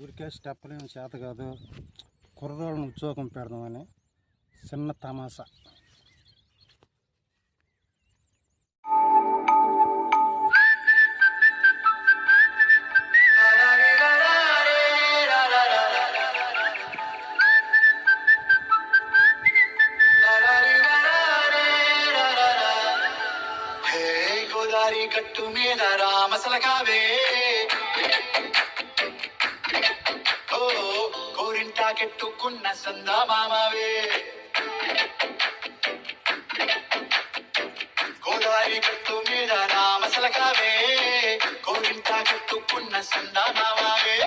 ఊరికే స్టెప్పులు ఏమి చేత కాదు, కుర్రోళ్ళని ఉద్యోగం పెడదామని చిన్న తమాషా. గోదారి గట్టు మీద రామసలకావే, ఓ గోరింటాకెట్టుకున్న సందా మామవే. గోదారి గట్టు మీద రామసలకావే, గోరింటాకెట్టుకున్న సందా మామవే.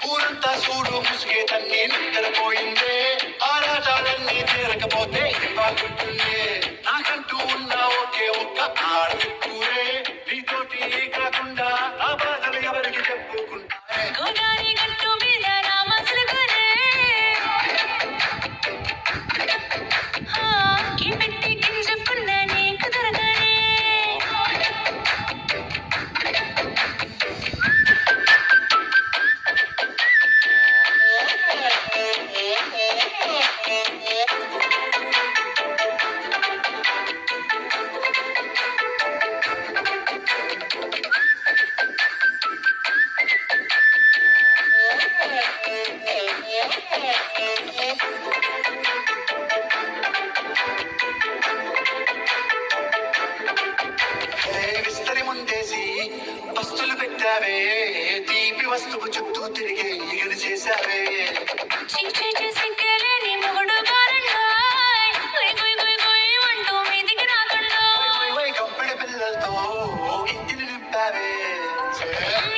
ఊరంతా చూడు ముసుగే తన్ని నిద్రపోయిందే, ఆరాటాలన్నీ తీరకపోతే బాగుంటుందే. నాకంటూ ఉన్న ఒకే ఒక్క ఆడకూరే, నీతోటి కాకుండా ఆ బాధలు ఎవరికి చెప్పుకుంటారే. గోదారి గట్టు మీద రామసలకావే, పెట్టి గింజకున్న నీకు దొరకనే. విస్తరి ముందేసి బస్తులు పెట్టావే, తీపి వస్తువు చుట్టూ తిరిగే ఈగలు చేశావే. చీచీ సింకెలేని మొగుడు గారండాయ్, గుయ్ గుయ్ గుయ్ గుయ్ అంటూ మీదికి రాకండాయ్. కంపెడి పిల్లలతో ఇంటిని నింపావే,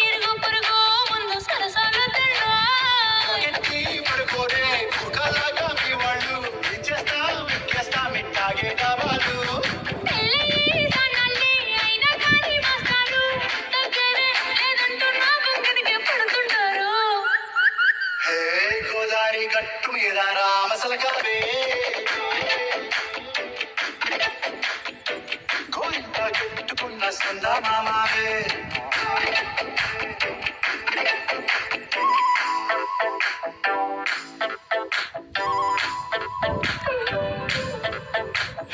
ఇరుగు పొరుగు ముందు సరసాలు తిండాయ్. గట్టి పడుకోరే కుక్కలాగా మీ వాళ్ళు. ఏం చేస్తాం ఎక్కేస్తాం ఇట్టాగే కావాలి. పెళ్ళయి సన్నాళ్ళి అయినా కానీ వస్తారు, దగ్గరే లేదంటున్నా గదికే పడుతుంటారు. హే గోదారి గట్టు మీద రామసలకావే, గోరింట చుట్టుకున్న సందా మామవే.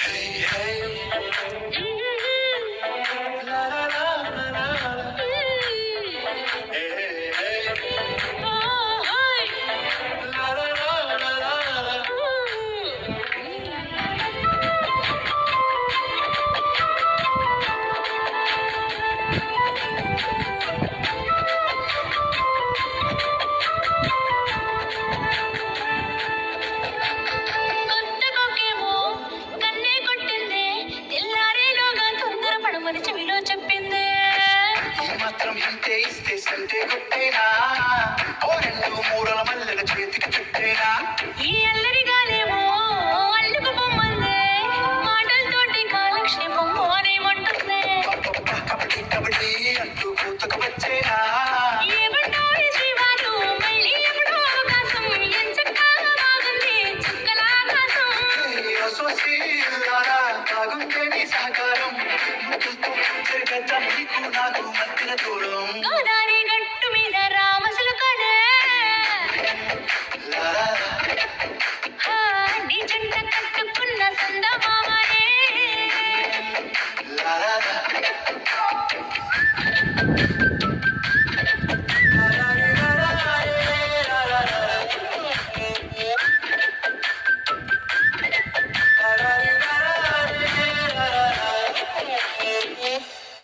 Hey, hey, la la la la la la. Hey, hey, la la la la la la. కొత్తకొకేమో కన్నే కొట్టిందే, తెల్లారేలోగా తొందరపడమని చెవిలో చెప్పిందే. ఈ మాత్రం ఇంతే ఇస్తే సంటే కొట్టేనా, ఓ రెండు మూరల మల్లెల చేతికి